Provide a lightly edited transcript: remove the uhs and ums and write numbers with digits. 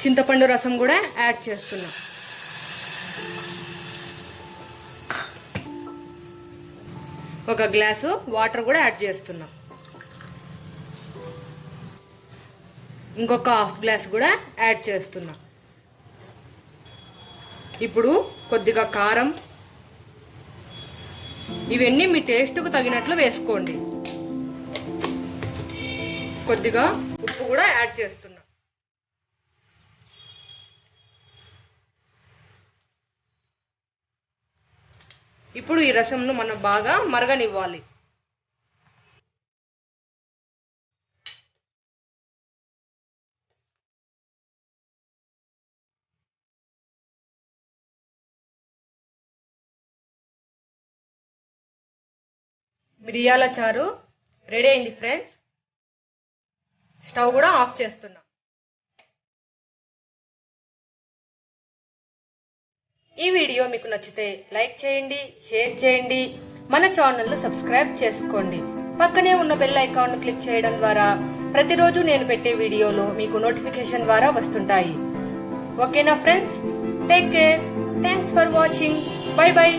చింతపండు రసం కూడా యాడ్ చేస్తున్నా. ఒక గ్లాసు వాటర్ కూడా యాడ్ చేస్తున్నా. ఇంకొక హాఫ్ గ్లాస్ కూడా యాడ్ చేస్తున్నా. ఇప్పుడు కొద్దిగా కారం, ఇవన్నీ మీ టేస్ట్కు తగినట్లు వేసుకోండి. కొద్దిగా ఉప్పు కూడా యాడ్ చేస్తున్నా. ఇప్పుడు ఈ రసంను మనం బాగా మరగనివ్వాలి. మిరియాల చారు రెడీ అయింది ఫ్రెండ్స్. స్టవ్ కూడా ఆఫ్ చేస్తున్నా. ఈ వీడియో మీకు నచ్చితే లైక్ చేయండి, షేర్ చేయండి, మన ఛానల్ను సబ్స్క్రైబ్ చేసుకోండి. పక్కనే ఉన్న బెల్ ఐకాన్ను క్లిక్ చేయడం ద్వారా ప్రతిరోజు నేను పెట్టే వీడియోలు మీకు నోటిఫికేషన్ ద్వారా వస్తుంటాయి. ఓకేనా friends? Take care. Thanks for watching. By by.